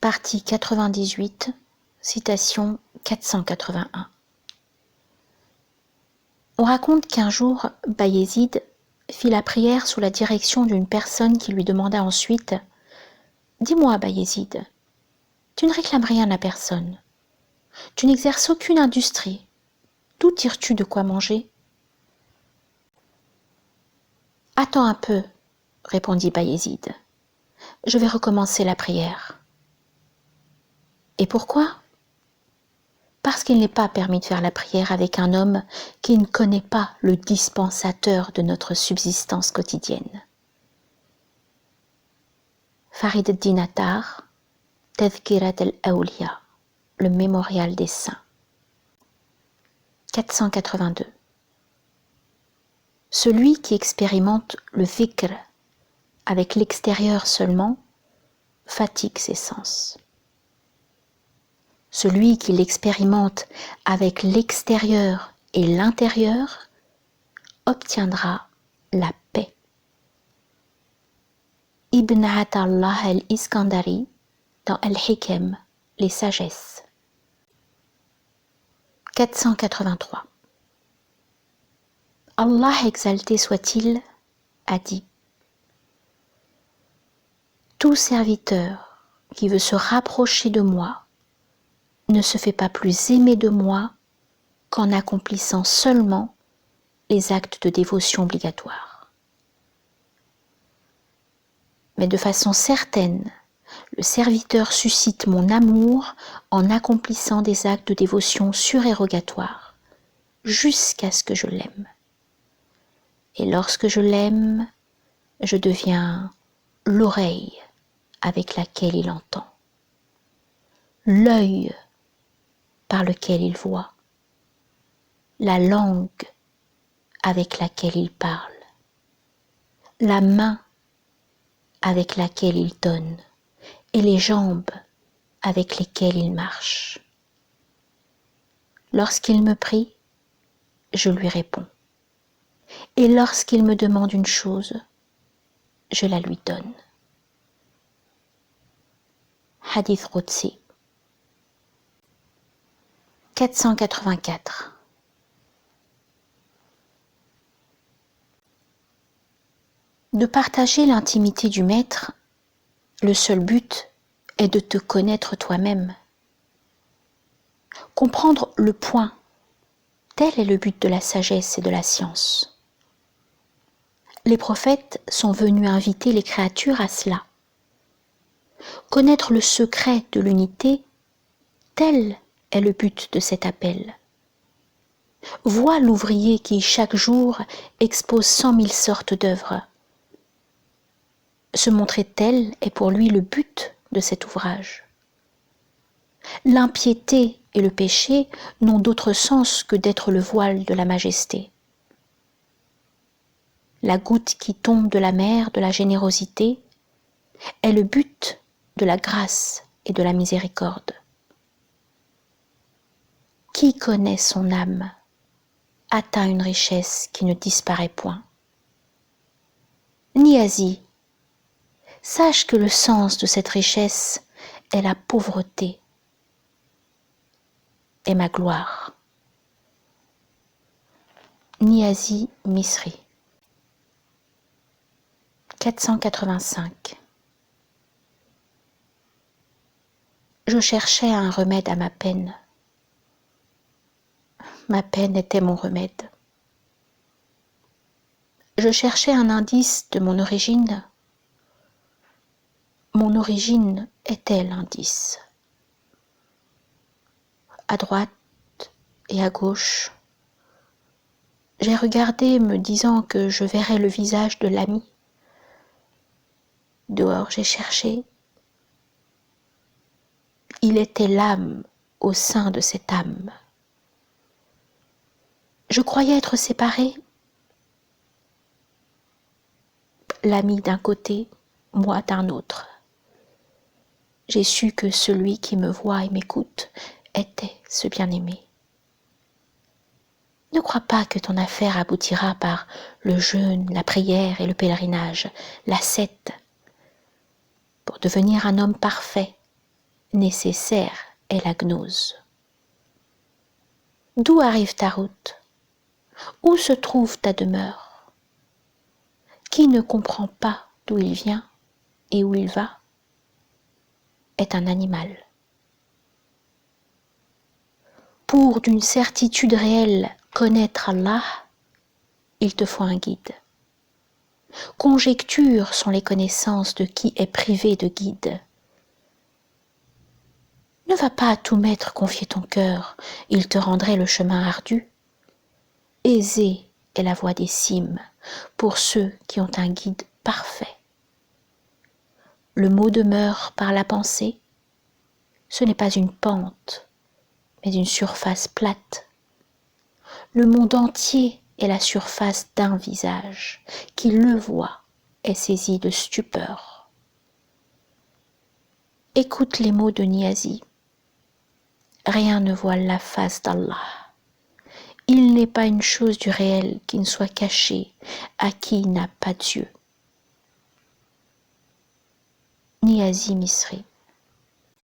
Partie 98, citation 481. On raconte qu'un jour, Bayezid fit la prière sous la direction d'une personne qui lui demanda ensuite « Dis-moi, Bayezid, tu ne réclames rien à personne. Tu n'exerces aucune industrie. D'où tires-tu de quoi manger ?»« Attends un peu, répondit Bayezid. Je vais recommencer la prière. Et pourquoi ? Parce qu'il n'est pas permis de faire la prière avec un homme qui ne connaît pas le dispensateur de notre subsistance quotidienne. Farid ad-Din Attar, Tadhkirat al-Awliya, le mémorial des saints. 482. Celui qui expérimente le fikr avec l'extérieur seulement fatigue ses sens. Celui qui l'expérimente avec l'extérieur et l'intérieur obtiendra la paix. Ibn Atallah al-Iskandari dans Al-Hikam, les sagesses. 483. Allah exalté soit-il a dit : tout serviteur qui veut se rapprocher de moi ne se fait pas plus aimer de moi qu'en accomplissant seulement les actes de dévotion obligatoires. Mais de façon certaine, le serviteur suscite mon amour en accomplissant des actes de dévotion surérogatoires, jusqu'à ce que je l'aime. Et lorsque je l'aime, je deviens l'oreille avec laquelle il entend, l'œil par lequel il voit, la langue avec laquelle il parle, la main avec laquelle il donne et les jambes avec lesquelles il marche. Lorsqu'il me prie, je lui réponds. Et lorsqu'il me demande une chose, je la lui donne. Hadith Qudsi. 484. De partager l'intimité du maître, le seul but est de te connaître toi-même. Comprendre le point, tel est le but de la sagesse et de la science. Les prophètes sont venus inviter les créatures à cela. Connaître le secret de l'unité, tel est le but de cet appel. Vois l'ouvrier qui, chaque jour, expose 100 000 sortes d'œuvres. Se montrer tel est pour lui le but de cet ouvrage. L'impiété et le péché n'ont d'autre sens que d'être le voile de la majesté. La goutte qui tombe de la mer de la générosité est le but de la grâce et de la miséricorde. Qui connaît son âme atteint une richesse qui ne disparaît point. Niazi, sache que le sens de cette richesse est la pauvreté et ma gloire. Niazi Misri. 485. Je cherchais un remède à ma peine. Ma peine était mon remède. Je cherchais un indice de mon origine. Mon origine était l'indice. À droite et à gauche, j'ai regardé me disant que je verrais le visage de l'ami. Dehors, j'ai cherché. Il était l'âme au sein de cette âme. Je croyais être séparée. L'ami d'un côté, moi d'un autre. J'ai su que celui qui me voit et m'écoute était ce bien-aimé. Ne crois pas que ton affaire aboutira par le jeûne, la prière et le pèlerinage, l'ascète. Pour devenir un homme parfait, nécessaire est la gnose. D'où arrive ta route? Où se trouve ta demeure? Qui ne comprend pas d'où il vient et où il va est un animal. Pour d'une certitude réelle connaître Allah, il te faut un guide. Conjectures sont les connaissances de qui est privé de guide. Ne va pas à tout maître confier ton cœur, il te rendrait le chemin ardu. Aisée est la voie des cimes pour ceux qui ont un guide parfait. Le mot demeure par la pensée, ce n'est pas une pente, mais une surface plate. Le monde entier est la surface d'un visage, qui le voit est saisi de stupeur. Écoute les mots de Niazi. Rien ne voile la face d'Allah. Il n'est pas une chose du réel qui ne soit cachée à qui n'a pas Dieu. Niazi Misri.